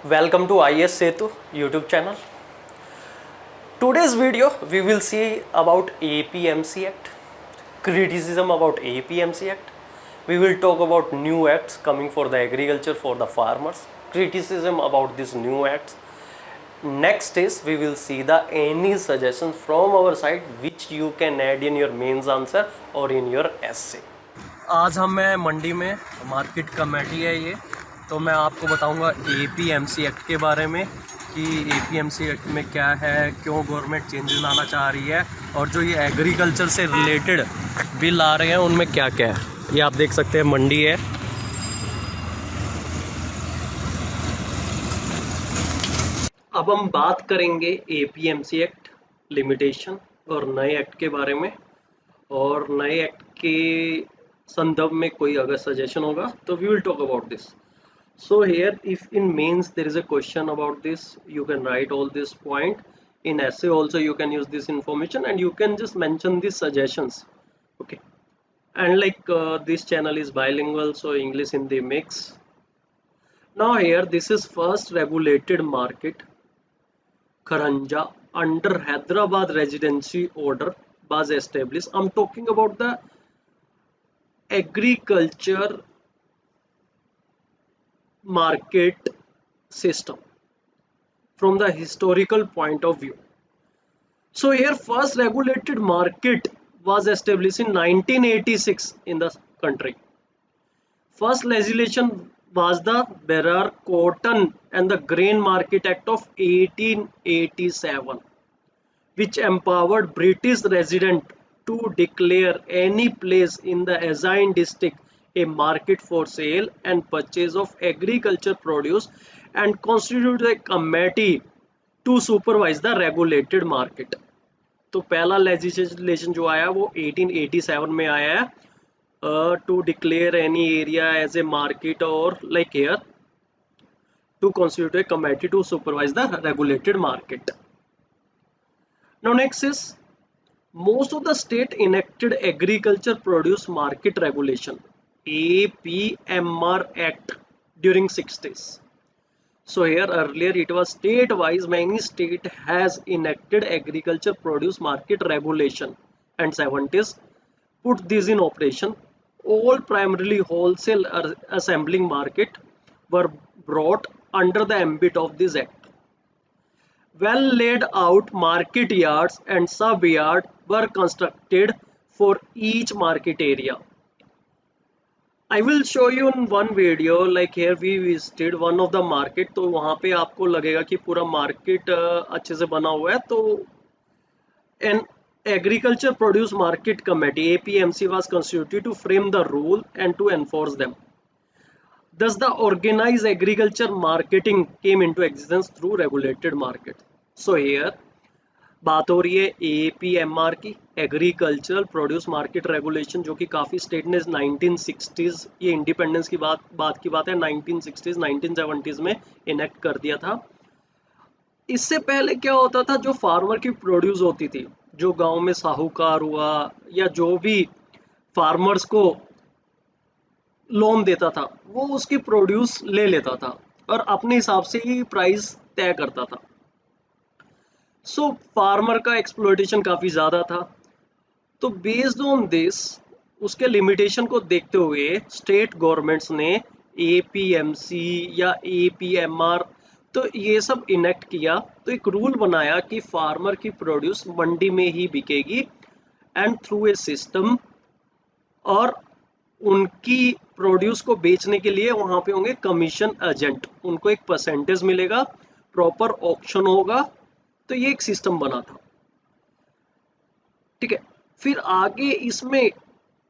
Welcome to IS Setu YouTube channel. Today's video we will see about APMC Act, criticism about APMC Act. We will talk about new acts coming for the agriculture for the farmers, criticism about these new acts. Next is we will see the any suggestions from our side which you can add in your mains answer or in your essay. आज हम मैं मंडी में market committee है ये, तो मैं आपको बताऊंगा APMC एक्ट के बारे में कि APMC एक्ट में क्या है, क्यों गवर्नमेंट चेंजेस लाना चाह रही है और जो ये एग्रीकल्चर से रिलेटेड बिल आ रहे हैं उनमें क्या क्या है। ये आप देख सकते हैं मंडी है। अब हम बात करेंगे APMC एक्ट लिमिटेशन और नए एक्ट के बारे में, और नए एक्ट के संदर्भ में कोई अगर सजेशन होगा तो we will talk about this. So here if in mains there is a question about this, you can write all this point. In essay also you can use this information and you can just mention these suggestions. Okay, and like this channel is bilingual, so English Hindi mix. Now here this is first regulated market Kharanja under Hyderabad residency order was established. I'm talking about the agriculture market system from the historical point of view. So here first regulated market was established in 1986 in the country. First legislation was the Berar Cotton and the Grain Market Act of 1887, which empowered British resident to declare any place in the assigned district a market for sale and purchase of agriculture produce and constitute a committee to supervise the regulated market. तो पहला legislation जो आया वो 1887 में आया है, to declare any area as a market or like here to constitute a committee to supervise the regulated market. Now next is most of the state enacted agriculture produce market regulation APMR Act during 60s. So here earlier it was state wise, many state has enacted agriculture produce market regulation, and 70s put this in operation. All primarily wholesale assembling market were brought under the ambit of this act. Well laid out market yards and sub yard were constructed for each market area. I will show you in one video, like here we visited one of the market, तो वहाँ पे आपको लगेगा कि पूरा market अच्छे से बना हुआ है. तो an agriculture produce market committee APMC was constituted to frame the rule and to enforce them. Thus the organized agriculture marketing came into existence through regulated market. So here बात हो रही है APMR की, एग्रीकल्चरल प्रोड्यूस मार्केट रेगुलेशन, जो कि काफ़ी state ने 1960s, ये इंडिपेंडेंस की बात है, 1960s 1970s में इनेक्ट कर दिया था. इससे पहले क्या होता था, जो फार्मर की प्रोड्यूस होती थी, जो गांव में साहूकार हुआ या जो भी फार्मर्स को लोन देता था, वो उसकी प्रोड्यूस ले लेता था और अपने हिसाब से ही प्राइस तय करता था. सो फार्मर का एक्सप्लॉयटेशन काफ़ी ज़्यादा था. तो बेस्ड ऑन दिस, उसके लिमिटेशन को देखते हुए स्टेट गवर्नमेंट्स ने APMC या APMR तो ये सब इनेक्ट किया. तो एक रूल बनाया कि फार्मर की प्रोड्यूस मंडी में ही बिकेगी एंड थ्रू ए सिस्टम, और उनकी प्रोड्यूस को बेचने के लिए वहाँ पे होंगे कमीशन एजेंट, उनको एक परसेंटेज मिलेगा, प्रॉपर ऑक्शन होगा. तो ये एक सिस्टम बना था. ठीक है, फिर आगे इसमें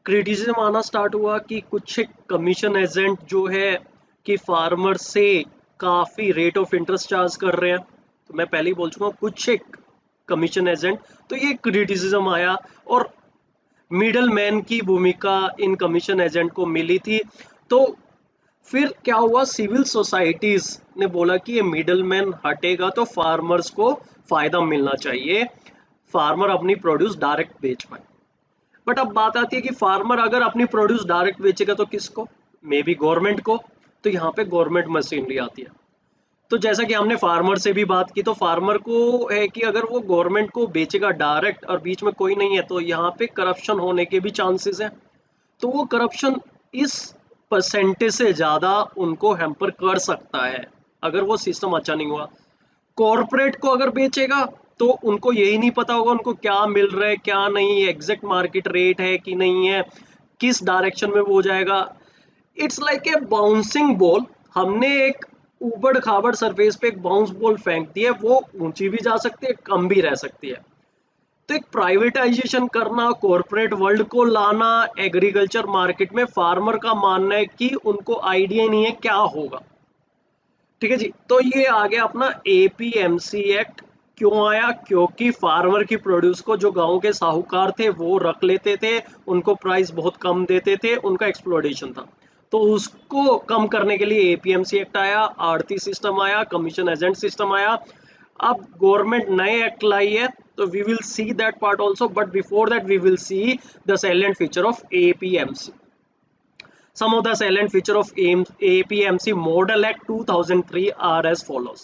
क्रिटिसिज्म आना स्टार्ट हुआ कि कुछ कमीशन एजेंट जो है कि फार्मर से काफ़ी रेट ऑफ इंटरेस्ट चार्ज कर रहे हैं. तो मैं पहले ही बोल चुका हूँ, कुछ एक कमीशन एजेंट, तो ये क्रिटिसिज्म आया और मिडल मैन की भूमिका इन कमीशन एजेंट को मिली थी. तो फिर क्या हुआ, सिविल सोसाइटीज ने बोला कि ये मिडल मैन हटेगा तो फार्मर्स को फायदा मिलना चाहिए, फार्मर अपनी प्रोड्यूस डायरेक्ट बेच पाए. बट अब बात आती है कि फार्मर अगर अपनी प्रोड्यूस डायरेक्ट बेचेगा तो किसको, मे बी गवर्नमेंट को. तो यहाँ पे गवर्नमेंट मशीनरी आती है. तो जैसा कि हमने फार्मर से भी बात की, तो फार्मर को है कि अगर वो गवर्नमेंट को बेचेगा डायरेक्ट और बीच में कोई नहीं है, तो यहाँ पे करप्शन होने के भी चांसेस हैं। तो वो करप्शन इस परसेंटेज से ज़्यादा उनको हैम्पर कर सकता है अगर वो सिस्टम अच्छा नहीं हुआ। कॉरपोरेट को अगर बेचेगा तो उनको यही नहीं पता होगा उनको क्या मिल रहा है क्या नहीं, एग्जैक्ट मार्केट रेट है कि नहीं है, किस डायरेक्शन में वो हो जाएगा। It's like a bouncing ball. हमने एक ऊबड़ खाबड़ सरफेस पे एक बाउंस बॉल फेंक दी है, वो ऊंची भी जा सकती है, कम भी रह सकती है। तो एक प्राइवेटाइजेशन करना, कॉरपोरेट वर्ल्ड को लाना एग्रीकल्चर मार्केट में, फार्मर का मानना है कि उनको आइडिया नहीं है क्या होगा। ठीक है जी। तो ये आ गया अपना एपीएमसी एक्ट। क्यों आया? क्योंकि फार्मर की प्रोड्यूस को जो गांव के साहूकार थे वो रख लेते थे, उनको प्राइस बहुत कम देते थे, उनका एक्सप्लोटेशन था। तो उसको कम करने के लिए एपीएमसी एक्ट आया, आड़ती सिस्टम आया, कमीशन एजेंट सिस्टम आया। अब गवर्नमेंट नए एक्ट लाई है, तो we will see that part also, but before that we will see the salient feature of APMC. Some of the salient feature of APMC Model Act 2003 are as follows: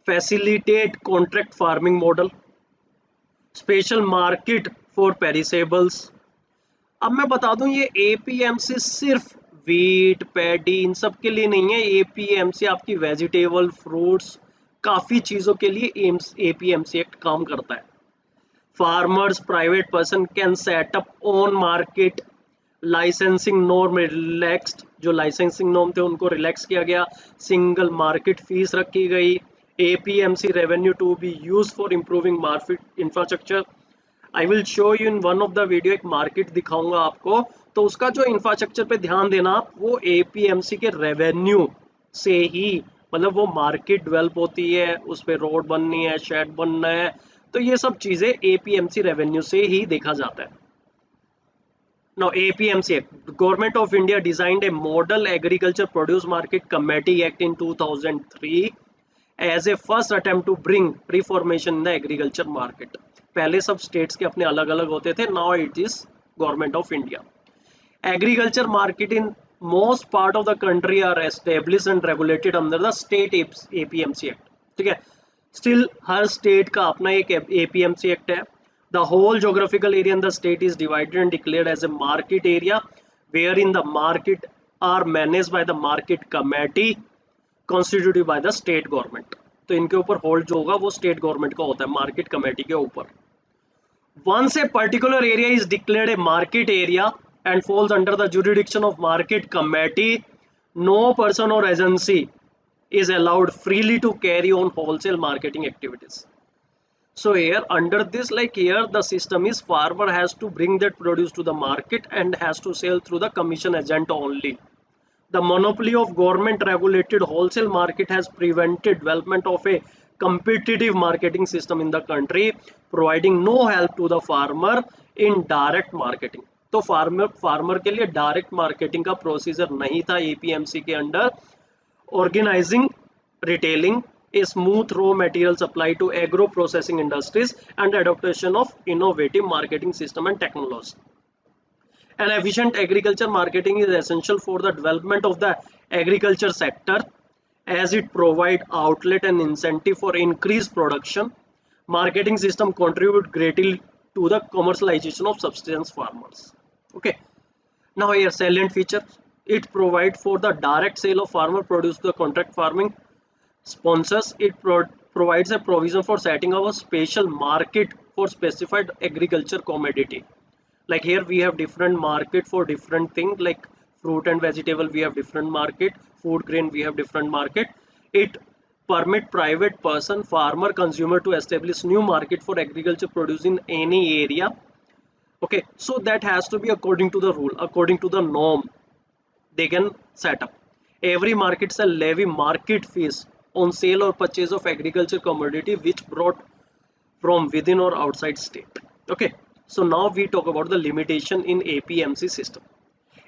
facilitate contract farming model, special market for perishables। अब मैं बता दूं ये APMC सिर्फ wheat paddy इन सब के लिए नहीं है। APMC आपकी वेजिटेबल फ्रूट्स काफ़ी चीज़ों के लिए APMC एक्ट काम करता है। Farmers private person can set up on market, licensing norm relaxed, जो लाइसेंसिंग नॉर्म थे उनको रिलैक्स किया गया, सिंगल मार्केट फीस रखी गई, APMC revenue to be use for improving market infrastructure. I will show you in one of the video, एक market दिखाऊंगा आपको, तो उसका जो इंफ्रास्ट्रक्चर पे ध्यान देना आप, वो एपीएमसी के रेवेन्यू से ही, मतलब वो मार्केट डेवलप होती है, उस पर रोड बननी है, शेड बनना है, तो ये सब चीज़ें एपीएमसी रेवेन्यू से ही देखा जाता है। Now APMC Act, Government of India designed a Model Agriculture Produce Market Committee Act in 2003 as a first attempt to bring reformation in the agriculture market। पहले सब स्टेट्स के अपने अलग अलग होते थे, now it is Government of India। Agriculture market in most part of the country are established and regulated under the state APMC Act। ठीक है, स्टिल हर स्टेट का अपना एक APMC एक्ट है। The whole geographical area in the state is divided and declared as a market area, wherein the market are managed by the market committee constituted by the state government। तो इनके ऊपर hold जो होगा वो state government का होता है, market committee के ऊपर। Once a particular area is declared a market area and falls under the jurisdiction of market committee, no person or agency is allowed freely to carry on wholesale marketing activities। So here under this, like here the system is farmer has to bring that produce to the market and has to sell through the commission agent only। The monopoly of government regulated wholesale market has prevented development of a competitive marketing system in the country, providing no help to the farmer in direct marketing। तो farmer के लिए direct marketing का procedure नहीं था APMC के अंडर। Organising retailing a smooth raw material supply to agro processing industries and adaptation of innovative marketing system and technology। An efficient agriculture marketing is essential for the development of the agriculture sector as it provide outlet and incentive for increased production। Marketing system contribute greatly to the commercialization of subsistence farmers। Okay, now here salient feature, it provide for the direct sale of farmer produce to the contract farming sponsors, it provides a provision for setting up a special market for specified agriculture commodity। Like here we have different market for different things, like fruit and vegetable we have different market, food grain we have different market। It permit private person, farmer, consumer to establish new market for agriculture produce in any area। Okay, so that has to be according to the rule, according to the norm they can set up। Every market shall levy market fees on sale or purchase of agriculture commodity which brought from within or outside state। Okay, so now we talk about the limitation in APMC system।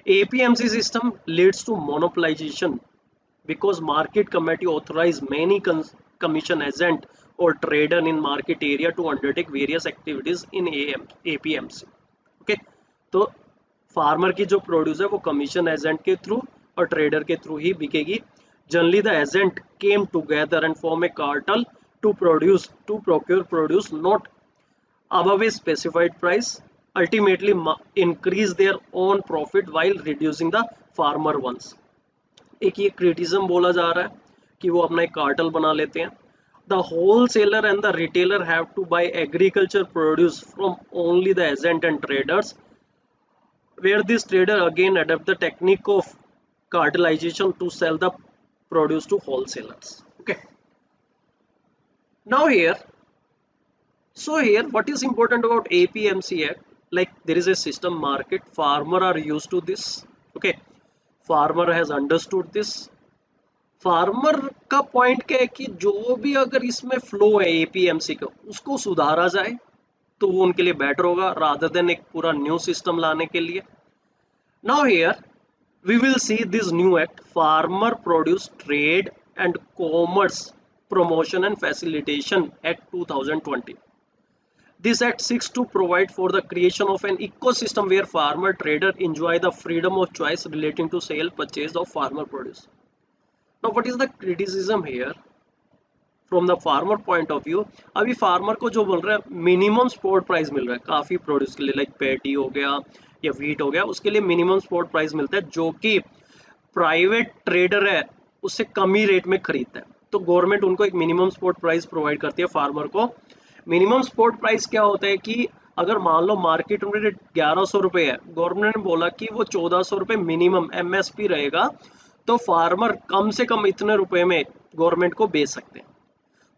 APMC system leads to monopolization because market committee authorize many commission agent or trader in market area to undertake various activities in APMC। Okay, तो farmer की जो produce है वो commission agent के through और trader के through ही बिकेगी, Generally, the agent came together and form a cartel to procure produce not above a specified price, ultimately increase their own profit while reducing the farmer ones. एक ये criticism बोला जा रहा है कि वो अपना एक कार्टल बना लेते हैं. The wholesaler and the retailer have to buy agriculture produce from only the agent and traders, where this trader again adopt the technique of cartelization to sell the produce to wholesalers. Okay. Now here, what is important about APMC Act? Like there is a system market, farmer are used to this. Okay, farmer has understood this. Farmer का point क्या है कि जो भी अगर इसमें flow है APMC का उसको सुधारा जाए तो वो उनके लिए बेटर होगा रादर देन एक पूरा न्यू सिस्टम लाने के लिए. Now here we will see this new act, Farmer Produce Trade and Commerce Promotion and Facilitation Act 2020. This act seeks to provide for the creation of an ecosystem where farmer trader enjoy the freedom of choice relating to sale purchase of farmer produce. Now what is the criticism here from the farmer point of view? अभी farmer को जो बोल रहा है minimum support price मिल रहा है काफ़ी produce के लिए, लाइक पैटी हो गया या वीट हो गया, उसके लिए मिनिमम सपोर्ट प्राइस मिलता है जो कि प्राइवेट ट्रेडर है उससे कम ही रेट में खरीदता है. तो गवर्नमेंट उनको एक मिनिमम सपोर्ट प्राइस प्रोवाइड करती है फार्मर को. मिनिमम सपोर्ट प्राइस क्या होता है कि अगर मान लो मार्केट में रेट 1100 रुपये है, गवर्नमेंट ने बोला कि वो 1400 रुपये मिनिमम एमएसपी रहेगा, तो फार्मर कम से कम इतने रुपए में गवर्नमेंट को बेच सकते हैं.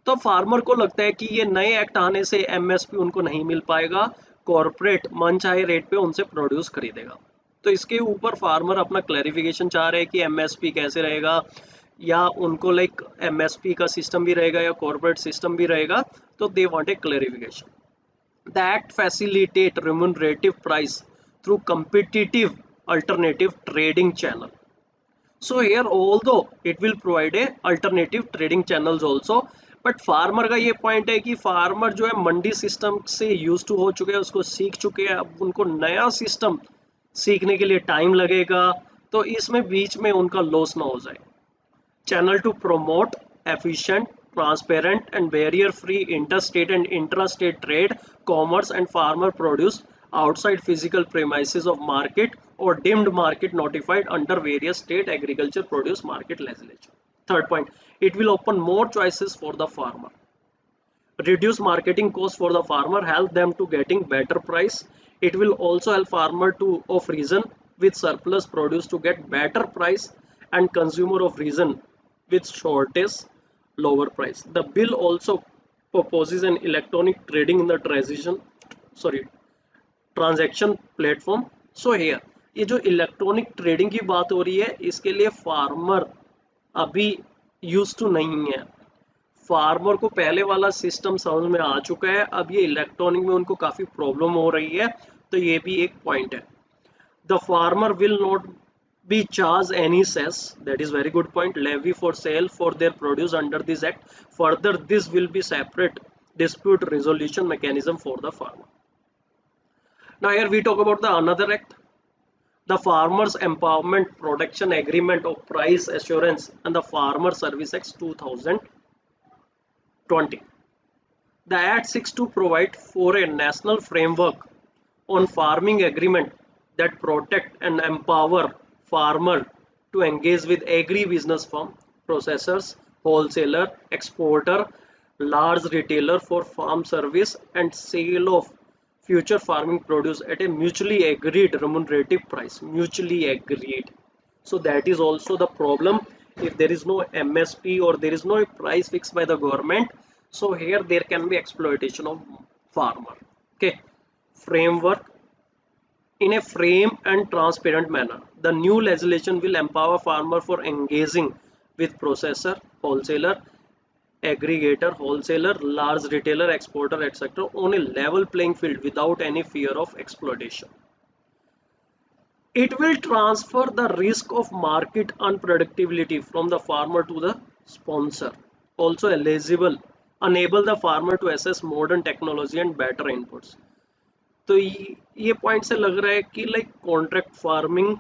तो फार्मर को लगता है कि ये नए एक्ट आने से एमएसपी उनको नहीं मिल पाएगा, कॉर्पोरेट मनचाहे रेट पे उनसे प्रोड्यूस खरीदेगा. तो इसके ऊपर फार्मर अपना क्लैरिफिकेशन चाह रहे हैं कि एमएसपी कैसे रहेगा, या उनको लाइक एमएसपी का सिस्टम भी रहेगा या कॉर्पोरेट सिस्टम भी रहेगा. तो they want a clarification. The act facilitate remunerative price through competitive alternative trading channel. So here although it will provide a alternative trading channels also, but farmer का ये point है कि फार्मर जो है मंडी system से यूज टू हो चुके हैं, उसको सीख चुके हैं, अब उनको नया सिस्टम सीखने के लिए टाइम लगेगा, तो इसमें बीच में उनका लॉस ना हो जाए. Channel to promote efficient, transparent and barrier free interstate and intrastate trade, commerce and farmer produce outside physical premises of market or deemed market notified under various state agriculture produce market legislation. Third point, it will open more choices for the farmer. Reduce marketing costs for the farmer, help them to getting better price. It will also help farmer to of region with surplus produce to get better price and consumer of region with shortage lower price. The bill also proposes an electronic trading in the transaction platform. So here ये जो electronic trading की बात हो रही है, इसके लिए farmer अभी यूज टू नहीं है. फार्मर को पहले वाला सिस्टम समझ में आ चुका है, अब ये इलेक्ट्रॉनिक में उनको काफ़ी प्रॉब्लम हो रही है, तो ये भी एक पॉइंट है. The farmer will not be charged any cess, that is very good point, levy for sale for their produce under this act. Further, this will be separate dispute resolution mechanism for the farmer. Now here we talk about the another act, the Farmers Empowerment Protection Agreement of Price Assurance and the Farmer Service Act 2020. The act seeks to provide for a national framework on farming agreement that protect and empower farmer to engage with agri-business firm, processors, wholesaler, exporter, large retailer for farm service and sale of future farming produce at a mutually agreed remunerative price. Mutually agreed. So that is also the problem. If there is no MSP or there is no price fixed by the government, so here there can be exploitation of farmer. Okay. Framework. In a frame and transparent manner, the new legislation will empower farmer for engaging with processor, wholesaler, aggregator, wholesaler, large retailer, exporter, etc. on a level playing field without any fear of exploitation. It will transfer the risk of market unpredictability from the farmer to the sponsor. Also enable the farmer to assess modern technology and better inputs. तो ये point से लग रहा है कि like contract farming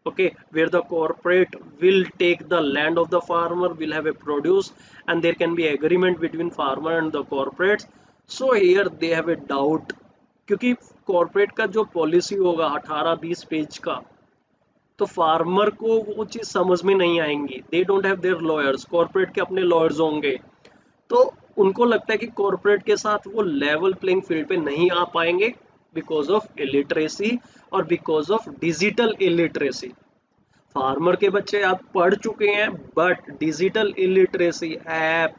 okay, where the corporate will take the land of the farmer, will have a produce, and there can be agreement between farmer and the corporates. So here they have a doubt, क्योंकि corporate का जो policy होगा 18-20 page का, तो farmer को वो चीज़ समझ में नहीं आएंगी. They don't have their lawyers, corporate के अपने लॉयर्स होंगे, तो उनको लगता है कि कॉर्पोरेट के साथ वो लेवल प्लेइंग फील्ड पे नहीं आ पाएंगे बिकॉज ऑफ इलिटरेसी और because of digital illiteracy. Farmer के बच्चे आप पढ़ चुके हैं, बट डिजिटल इलिटरेसी, ऐप,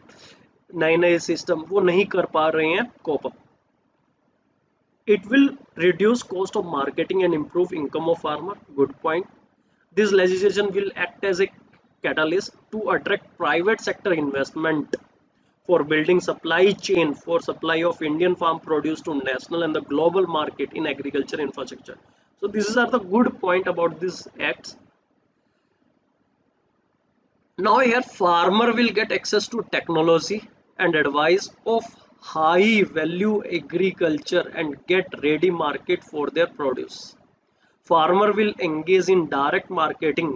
नए नए सिस्टम वो नहीं कर पा रहे हैं cope up. It will reduce cost of marketing and improve income of farmer. Good point. This legislation will act as a catalyst to attract private sector investment for building supply chain for supply of Indian farm produce to national and the global market in agriculture infrastructure. So these are the good point about this acts. Now here farmer will get access to technology and advice of high value agriculture and get ready market for their produce. Farmer will engage in direct marketing,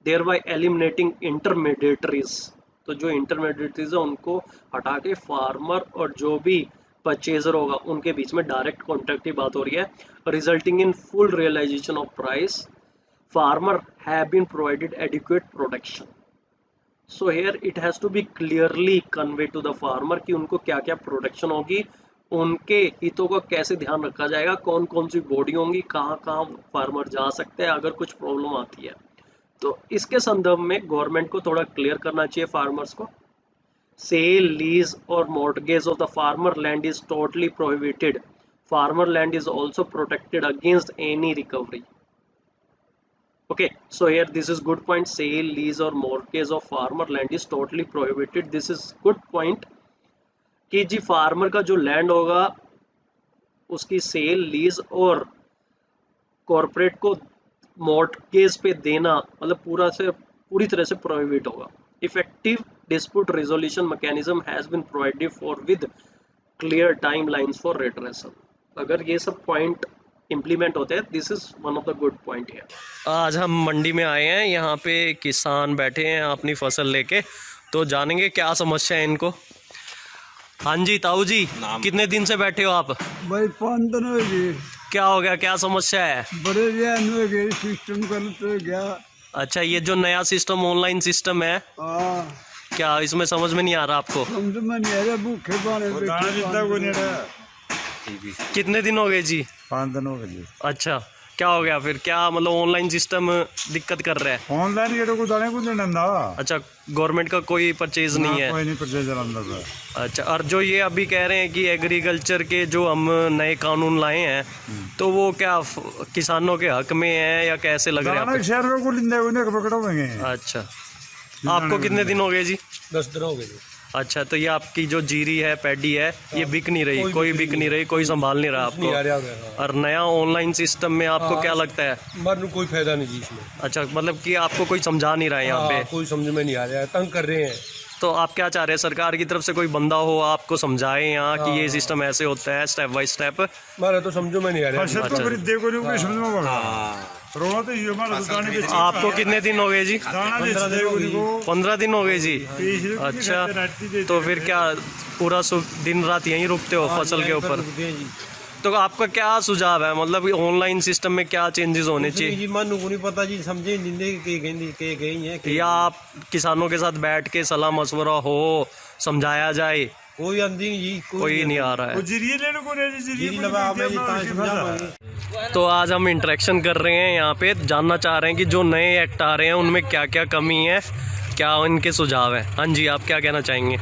thereby eliminating intermediaries. तो जो intermediaries है उनको हटा के farmer और जो भी purchaser होगा उनके बीच में डायरेक्ट कॉन्ट्रैक्ट की बात हो रही है, resulting in full realisation of price. Farmer have been provided adequate protection. So here it has to be clearly convey to the farmer कि उनको क्या क्या प्रोटेक्शन होगी, उनके हितों का कैसे ध्यान रखा जाएगा, कौन कौन सी बॉडी होंगी, कहाँ कहाँ फार्मर जा सकते हैं अगर कुछ प्रॉब्लम आती है. तो इसके संदर्भ में गवर्नमेंट को थोड़ा क्लियर करना चाहिए फार्मर्स को. सेल, लीज और mortgage of the farmer land is totally prohibited. Farmer land is also protected against any recovery. Okay, so here this is good point. Sale, lease or mortgage of farmer land is totally prohibited. This is good point कि जी farmer का जो land होगा उसकी sale, lease और corporate को mortgage पे देना मतलब पूरी तरह से प्रोहिबिट होगा. Effective dispute resolution mechanism has been provided for with clear timelines for redressal. अगर ये सब पॉइंट इम्प्लीमेंट होते हैं, this is one of the good point है. आज हम मंडी में आए हैं, यहाँ पे किसान बैठे हैं अपनी फसल लेके, तो जानेंगे क्या समस्या है इनको. हाँ जी ताऊ जी, कितने दिन से बैठे हो आप? भाई 5 दिन हो गए. क्या हो गया, क्या समस्या है? बड़े सिस्टम कर गया. अच्छा, ये जो नया सिस्टम ऑनलाइन सिस्टम है, क्या इसमें समझ में नहीं आ रहा आपको? समझ में नहीं आ रहा. भूखे बाने कितने दिन हो गए जी? 5 दिन हो गए. अच्छा, क्या हो गया फिर? क्या मतलब ऑनलाइन सिस्टम दिक्कत कर रहा है? ऑनलाइन ये को दाने को देना. अच्छा, गवर्नमेंट का कोई परचेज नहीं है? कोई नहीं परचेज अंदर. अच्छा, और जो ये अभी कह रहे हैं कि एग्रीकल्चर के जो हम नए कानून लाए हैं, तो वो क्या किसानों के हक में है या कैसे लग रहा है? अच्छा, आपको कितने दिन हो गए जी? 10 दिन हो गए. अच्छा, तो ये आपकी जो जीरी है, पैडी है, ये बिक नहीं रही, कोई बिक नहीं रही, कोई संभाल नहीं रहा आपको. और नया ऑनलाइन सिस्टम में आपको क्या लगता है? मरने कोई फायदा नहीं जी इसमें. अच्छा, मतलब कि आपको कोई समझा नहीं रहा है यहाँ पे? कोई समझ में नहीं आ रहा है, तंग कर रहे हैं. तो आप क्या चाह रहे हैं, सरकार की तरफ से कोई बंदा हो आपको समझाए यहाँ कि ये सिस्टम ऐसे होता है स्टेप बाय स्टेप? मारा तो समझो में नहीं आ रहा है. आपको कितने दिन हो गए जी? 15 दिन हो गए जी. अच्छा, तो फिर क्या पूरा दिन रात यहीं रुकते हो फसल के ऊपर? तो आपका क्या सुझाव है, मतलब ऑनलाइन सिस्टम में क्या चेंजेस होने चाहिए? जी मानू को नहीं पता जी, समझे नहीं या आप किसानों के साथ बैठ के सलाह मशवरा हो, समझाया जाए? कोई कोई नहीं आ रहा है. तो आज हम इंटरेक्शन कर रहे हैं यहाँ पे, जानना चाह रहे हैं कि जो नए एक्ट आ रहे हैं उनमें क्या क्या कमी है, क्या इनके सुझाव है. हाँ जी, आप क्या कहना चाहेंगे?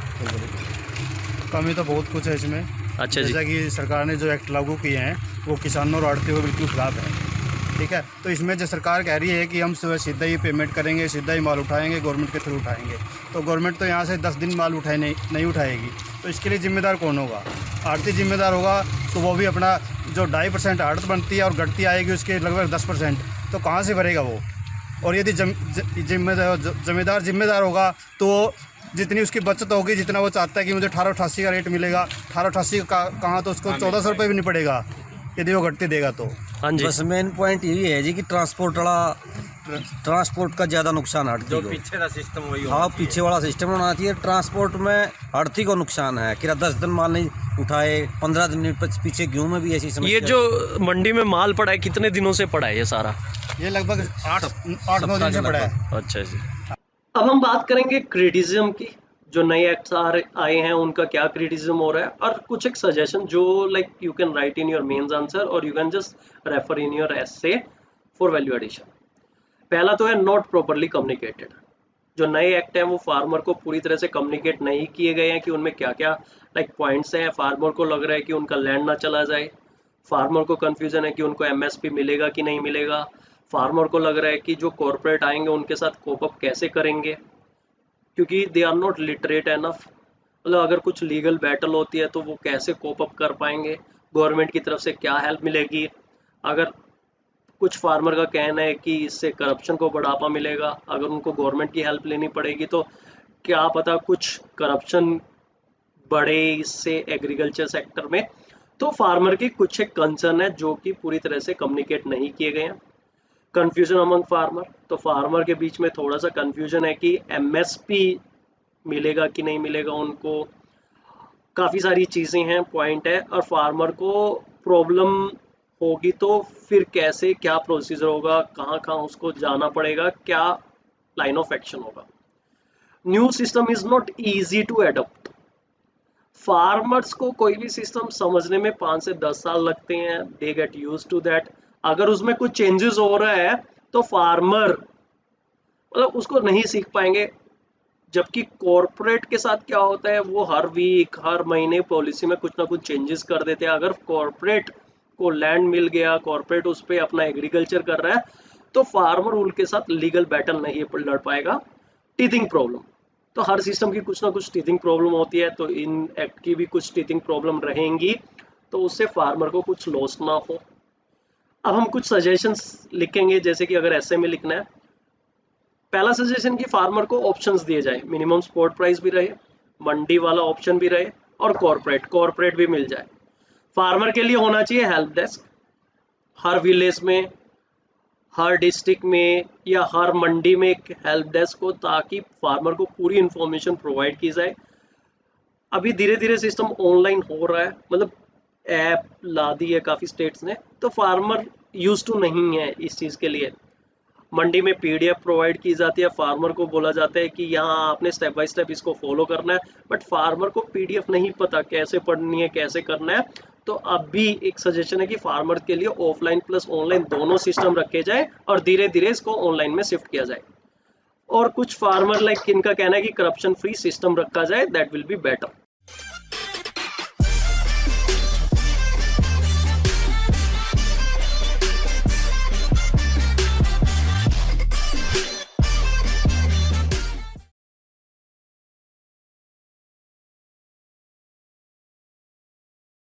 कमी तो बहुत कुछ है इसमें. अच्छा जी. जैसा कि सरकार ने जो एक्ट लागू किए हैं वो किसानों और आड़ती को बिल्कुल खिलाफ है. ठीक है, तो इसमें जो सरकार कह रही है कि हम सीधा ही पेमेंट करेंगे, सीधा ही माल उठाएंगे, गवर्नमेंट के थ्रू उठाएंगे, तो गवर्नमेंट तो यहाँ से 10 दिन माल नहीं उठाएगी. तो इसके लिए जिम्मेदार कौन होगा? आड़ती जिम्मेदार होगा. तो वो भी अपना जो 2.5% आड़त बनती है और घटती आएगी उसके लगभग 10%, तो कहाँ से भरेगा वो? और यदि जमींदार जिम्मेदार होगा तो जितनी उसकी बचत होगी, जितना वो चाहता है कि मुझे 1888 का रेट मिलेगा, 1888 का कहाँ, तो उसको 1400 रुपये भी नहीं पड़ेगा यदि वो घटती देगा तो. हाँ जी. बस मेन पॉइंट यही है जी कि ट्रांसपोर्ट वाला ट्रांसपोर्ट का ज़्यादा नुकसान आड़ती जो को। पीछे का सिस्टम वही हाँ, पीछे वाला सिस्टम होना चाहिए। ट्रांसपोर्ट में आड़ती को नुकसान है कि 10 दिन माल नहीं उठाए, 15 दिन पीछे गेहूँ में भी ऐसी समस्या। ये जो मंडी में माल पड़ा है कितने दिनों से पड़ा है ये सारा? ये लगभग 8-9 दिन से पड़ा है। अच्छा जी। अब हम बात करेंगे क्रिटिसिज्म की, जो नए एक्ट्स आए हैं उनका क्या क्रिटिसिज्म हो रहा है, और कुछ एक सजेशन जो like you can write in your mains answer और you can just refer in your essay for value addition. पहला तो है नॉट प्रॉपरली कम्युनिकेटेड। जो नए एक्ट हैं वो फार्मर को पूरी तरह से कम्युनिकेट नहीं किए गए हैं कि उनमें क्या क्या लाइक पॉइंट्स हैं। फार्मर को लग रहा है कि उनका लैंड ना चला जाए, फार्मर को कंफ्यूजन है कि उनको एमएसपी मिलेगा कि नहीं मिलेगा, फार्मर को लग रहा है कि जो कॉर्पोरेट आएंगे उनके साथ कोप अप कैसे करेंगे, क्योंकि they are not literate enough. मतलब अगर कुछ लीगल बैटल होती है तो वो कैसे कोप अप कर पाएंगे, गवर्नमेंट की तरफ से क्या हेल्प मिलेगी। अगर कुछ फार्मर का कहना है कि इससे करप्शन को बढ़ावा मिलेगा, अगर उनको गवर्नमेंट की हेल्प लेनी पड़ेगी तो क्या पता कुछ करप्शन बढ़े इससे एग्रीकल्चर सेक्टर में। तो फार्मर की कुछ एक कंसर्न है जो कि पूरी तरह से कम्युनिकेट नहीं किए गए हैं। कंफ्यूजन अमंग फार्मर, तो फार्मर के बीच में थोड़ा सा कंफ्यूजन है कि एमएसपी मिलेगा कि नहीं मिलेगा उनको। काफ़ी सारी चीज़ें हैं, पॉइंट है, और फार्मर को प्रॉब्लम होगी तो फिर कैसे, क्या प्रोसीजर होगा, कहाँ कहाँ उसको जाना पड़ेगा, क्या लाइन ऑफ एक्शन होगा। New system is not easy to adopt. Farmers को कोई भी सिस्टम समझने में 5 से 10 साल लगते हैं, they get use to that. अगर उसमें कुछ चेंजेस हो रहा है तो फार्मर मतलब उसको नहीं सीख पाएंगे। जबकि कॉरपोरेट के साथ क्या होता है, वो हर वीक हर महीने पॉलिसी में कुछ ना कुछ चेंजेस कर देते हैं। अगर कॉरपोरेट को लैंड मिल गया, कॉरपोरेट उस पर अपना एग्रीकल्चर कर रहा है, तो फार्मर उनके साथ लीगल बैटल नहीं लड़ पाएगा। टीथिंग प्रॉब्लम, तो हर सिस्टम की कुछ ना कुछ टीथिंग प्रॉब्लम होती है, तो इन एक्ट की भी कुछ टीथिंग प्रॉब्लम रहेंगी, तो उससे फार्मर को कुछ लॉस ना हो। अब हम कुछ सजेशंस लिखेंगे, जैसे कि अगर ऐसे में लिखना है, पहला सजेशन कि फार्मर को ऑप्शंस दिए जाए, मिनिमम सपोर्ट प्राइस भी रहे, मंडी वाला ऑप्शन भी रहे, और कॉर्पोरेट भी मिल जाए। फार्मर के लिए होना चाहिए हेल्प डेस्क हर विलेज में, हर डिस्ट्रिक्ट में या हर मंडी में एक हेल्प डेस्क हो, ताकि फार्मर को पूरी इंफॉर्मेशन प्रोवाइड की जाए। अभी धीरे धीरे सिस्टम ऑनलाइन हो रहा है, मतलब ऐप ला दी है काफ़ी स्टेट्स ने, तो फार्मर यूज टू नहीं है इस चीज़ के लिए। मंडी में पीडीएफ प्रोवाइड की जाती है, फार्मर को बोला जाता है कि यहाँ आपने स्टेप बाय स्टेप इसको फॉलो करना है, बट फार्मर को पीडीएफ नहीं पता कैसे पढ़नी है, कैसे करना है। तो अब भी एक सजेशन है कि फार्मर के लिए ऑफलाइन प्लस ऑनलाइन दोनों सिस्टम रखे जाए और धीरे धीरे इसको ऑनलाइन में शिफ्ट किया जाए। और कुछ फार्मर लाइक इनका कहना है कि करप्शन फ्री सिस्टम रखा जाए, दैट विल बी बेटर।